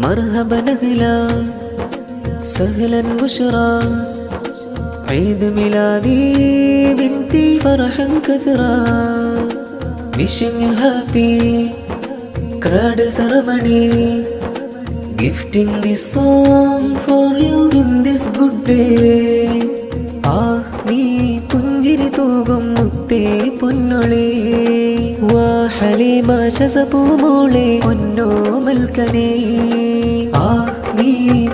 مرحبا أهلا سهلا بشرى عيد ميلادي بنتي فرحا كثرا wishing you happy cradle ceremony gifting this song for you in this good day നീ പുഞ്ചിരി തൂകും മുത്തേ പൊന്നൊളി വാ ഹലീമ ശസപൂമോളെ പൊന്നോ മൽക്കനേ നീ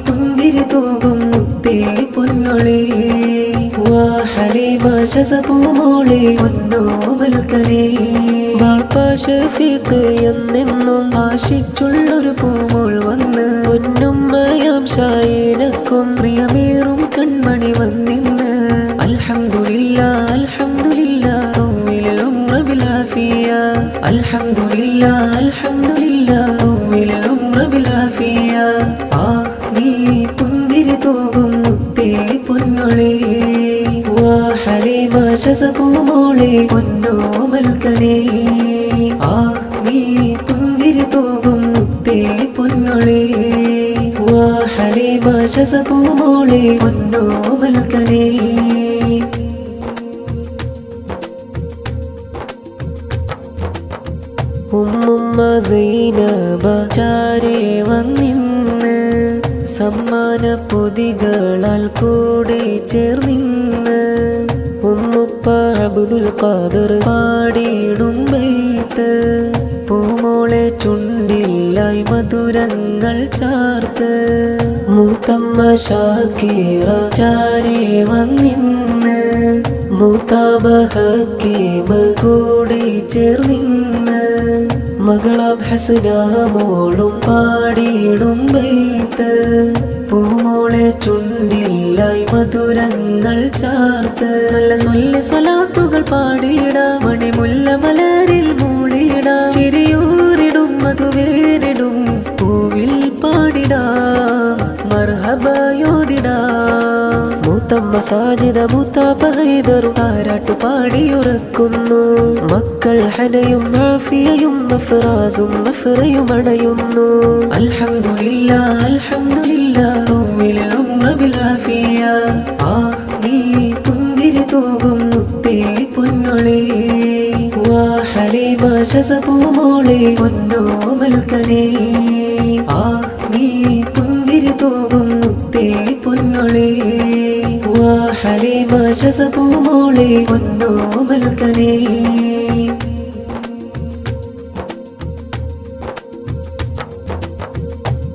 പുഞ്ചിരി തൂകും മുത്തേ പൊന്നൊളി വാ ഹലീമ ശസപൂമോളെ പൊന്നോ മൽക്കനേ ബാപ്പ ഷഫീഖ് എന്നെന്നും ആശിച്ചുള്ളൊരു പൂമോൾ വന്ന് പൊന്നുമ്മയാം ഷായിനക്കും പ്രിയമേറും കൺമണി വന്നിന്ന് അൽഹംദുലില്ലാ അൽഹംദുലില്ലാ طول العمر بالعافية الحمدلله الحمدلله طول العمر بالعافية നീ പുഞ്ചിരി തൂകും മുത്തേ പൊന്നൊളി വാ ഹലീമ ശസപൂമോളെ പൊന്നോ മൽക്കനേ നീ പുഞ്ചിരി തൂകും മുത്തേ പൊന്നൊളി വാ ഹലീമ ശസപൂമോളെ പൊന്നോ മൽക്കനേ ഉമ്മുമ്മ സൈനബ ചാരേ വന്നിന്ന് സമ്മാന പൊതികളാൽ കൂടെ ചേർന്നിന്ന് ഉമ്മുപ്പ അബ്ദുൽ ഖാദർ പാടിയിടും ബൈത്ത് പൂമോളെ ചുണ്ടില്ലായി മധുരങ്ങൾ ചാർത്ത് മൂത്തമ്മ ഷാക്കീറ ചാരേ വന്നിന്ന് മൂത്താബ ഹക്കീമ കൂടെ ചേർന്നിന്ന് മകളാം ഹസന മോളും പാടിയിടും ബൈത്ത് പൂമോളെ ചുണ്ടില്ലായി മധുരങ്ങൾ ചാർത്ത് നല്ല സ്വലാത്തുകൾ പാടിയിടാം മണിമുല്ല മലരിൽ മൂളിയിടാം ചിരിയൂരിടും മധുവേരിടും പൂവിൽ പാടിടാം മർഹബയോദിടാം മൂത്തമ്മ സാജിദ മൂത്താപ്പ ഹൈദറു താരാട്ടു പാടിയുറക്കുന്നു മക്കൾ ഹനയും ആഫിയയും മഫ്റാസും മഫ്റയും അണയുന്നു അൽഹംദുലില്ലാ അൽഹംദുലില്ലാ طول العمر بالعافية നീ പുഞ്ചിരി തൂകും മുത്തേ പൊന്നൊളി വാ ഹലീമ ശസപൂമോളെ പൊന്നോ മൽക്കനേ നീ പുഞ്ചിരി തൂകും മുത്തേ പൊന്നൊളി വാ ഹലീമ ശസപൂമോളെ പൊന്നോ മൽക്കനേ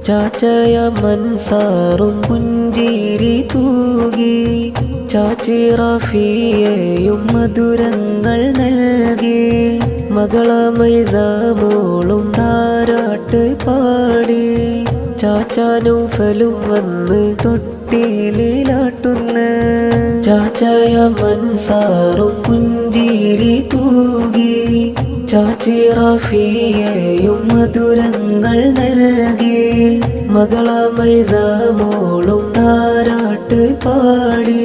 ചാച്ചയ മൻസാറും പുഞ്ചിരി തൂകി ചാച്ചി റാഫിയയും മധുരങ്ങൾ നൽകി മകള മൈസാമോളും താരാട്ട് പാടി ചാച്ചാനൂഫലും വന്ന് തൊട്ടിലാട്ടുന്ന് ചാച്ചയ മൻസാറും പുഞ്ചിരി തൂകി ചാച്ചി റാഫിയയും മധുരങ്ങൾ നൽകി മകള മൈസാമോളും താരാട്ട് പാടി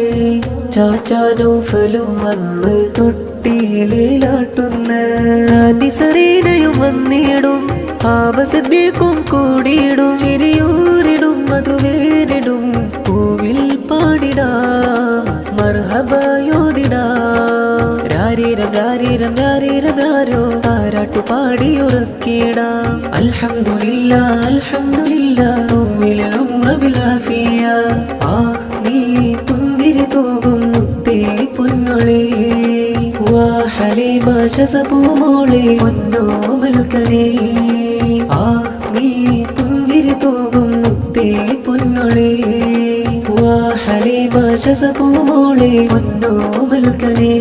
ചാച്ചാനൂഫലും വന്ന് തൊട്ടിലാട്ടുന്ന് ആന്റി സറീനയും വന്നിടും ആബസിദ്ദീഖും കൂടിയിടും ചിരിയൂരിടും മധുവേരിടും പൂവിൽ പാടിടാം മർഹബയോദിടാം രാരീരം രാരീരം രാരീരം രാരോ താരാട്ടു പാടിയുറക്കിടാം അൽഹംദുലില്ലാ അൽഹംദുലില്ലാ طول العمر بالعافية നീ പുഞ്ചിരി തൂകും മുത്തേ പൊന്നൊളി വാ ഹലീമ ശസപൂമോളെ പൊന്നോ മൽക്കനേ നീ പുഞ്ചിരി തൂകും മുത്തേ പൊന്നൊളി വാ ഹലീമ ശസപൂമോളെ പൊന്നോ മൽക്കനേ